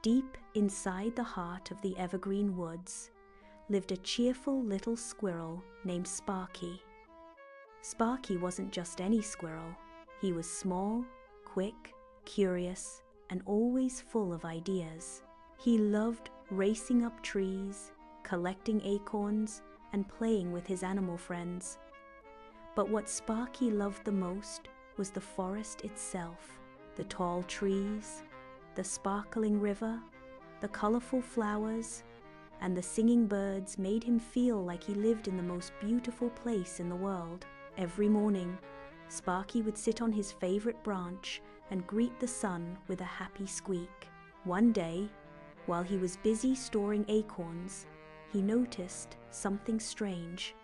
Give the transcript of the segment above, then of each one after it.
Deep inside the heart of the evergreen woods lived a cheerful little squirrel named Sparky. Sparky wasn't just any squirrel. He was small, quick, curious, and always full of ideas. He loved racing up trees, collecting acorns, and playing with his animal friends. But what Sparky loved the most was the forest itself, the tall trees, the sparkling river, the colorful flowers, and the singing birds made him feel like he lived in the most beautiful place in the world. Every morning, Sparky would sit on his favorite branch and greet the sun with a happy squeak. One day, while he was busy storing acorns, he noticed something strange.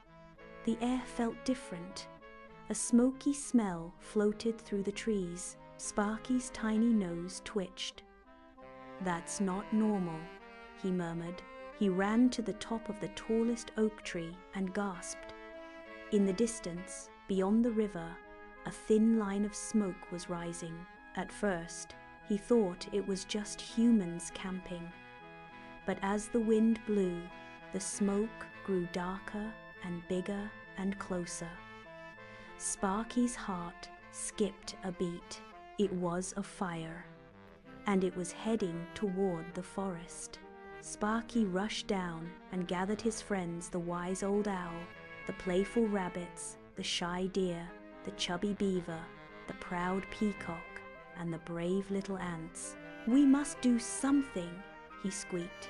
The air felt different. A smoky smell floated through the trees. Sparky's tiny nose twitched. "That's not normal," he murmured. He ran to the top of the tallest oak tree and gasped. In the distance, beyond the river, a thin line of smoke was rising. At first, he thought it was just humans camping. But as the wind blew, the smoke grew darker and bigger and closer. Sparky's heart skipped a beat. It was a fire, and it was heading toward the forest. Sparky rushed down and gathered his friends, the wise old owl, the playful rabbits, the shy deer, the chubby beaver, the proud peacock, and the brave little ants. "We must do something," he squeaked.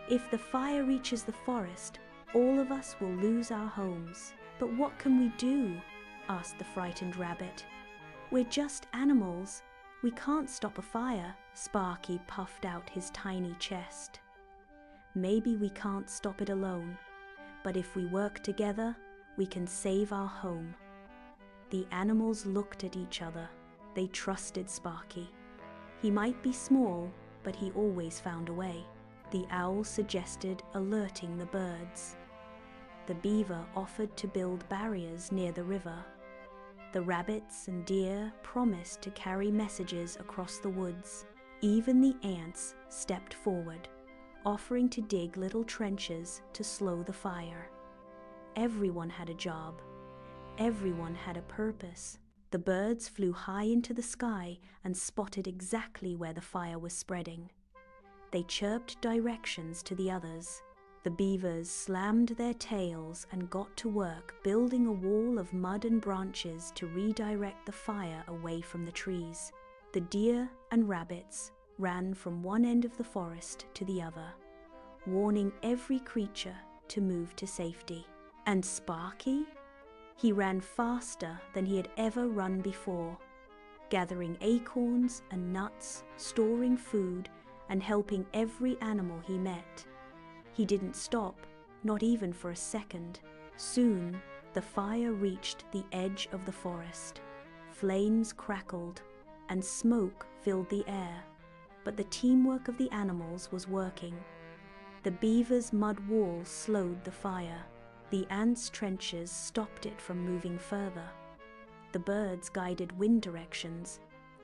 "If the fire reaches the forest, all of us will lose our homes." "But what can we do?" asked the frightened rabbit. "We're just animals. We can't stop a fire." Sparky puffed out his tiny chest. "Maybe we can't stop it alone, but if we work together, we can save our home." The animals looked at each other. They trusted Sparky. He might be small, but he always found a way. The owl suggested alerting the birds. The beaver offered to build barriers near the river. The rabbits and deer promised to carry messages across the woods. Even the ants stepped forward, offering to dig little trenches to slow the fire. Everyone had a job. Everyone had a purpose. The birds flew high into the sky and spotted exactly where the fire was spreading. They chirped directions to the others. The beavers slammed their tails and got to work building a wall of mud and branches to redirect the fire away from the trees. The deer and rabbits ran from one end of the forest to the other, warning every creature to move to safety. And Sparky? He ran faster than he had ever run before, gathering acorns and nuts, storing food, and helping every animal he met. He didn't stop, not even for a second. Soon, the fire reached the edge of the forest. Flames crackled, and smoke filled the air. But the teamwork of the animals was working. The beaver's mud wall slowed the fire. The ants' trenches stopped it from moving further. The birds guided wind directions.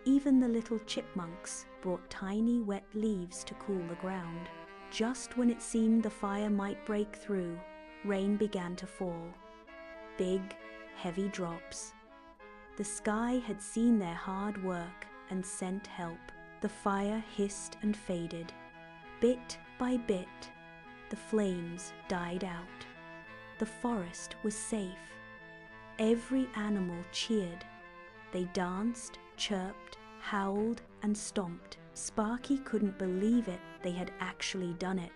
Even the little chipmunks brought tiny wet leaves to cool the ground. Just when it seemed the fire might break through, rain began to fall. Big, heavy drops. The sky had seen their hard work and sent help. The fire hissed and faded. Bit by bit, the flames died out. The forest was safe. Every animal cheered. They danced, chirped, howled, and stomped. Sparky couldn't believe it. They had actually done it.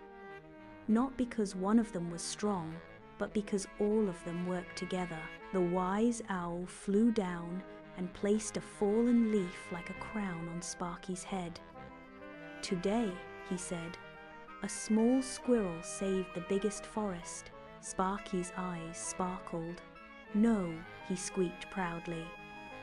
Not because one of them was strong, but because all of them worked together. The wise owl flew down and placed a fallen leaf like a crown on Sparky's head. "Today," he said, "a small squirrel saved the biggest forest." Sparky's eyes sparkled. "No," he squeaked proudly.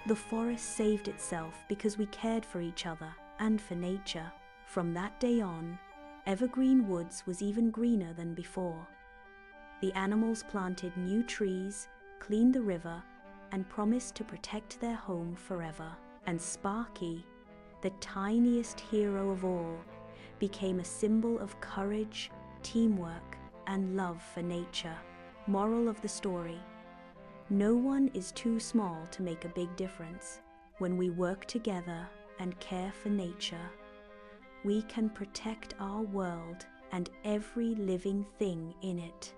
"The forest saved itself because we cared for each other and for nature." From that day on, Evergreen Woods was even greener than before. The animals planted new trees, cleaned the river, and promised to protect their home forever. And Sparky, the tiniest hero of all, became a symbol of courage, teamwork, and love for nature. Moral of the story: no one is too small to make a big difference. When we work together and care for nature, we can protect our world and every living thing in it.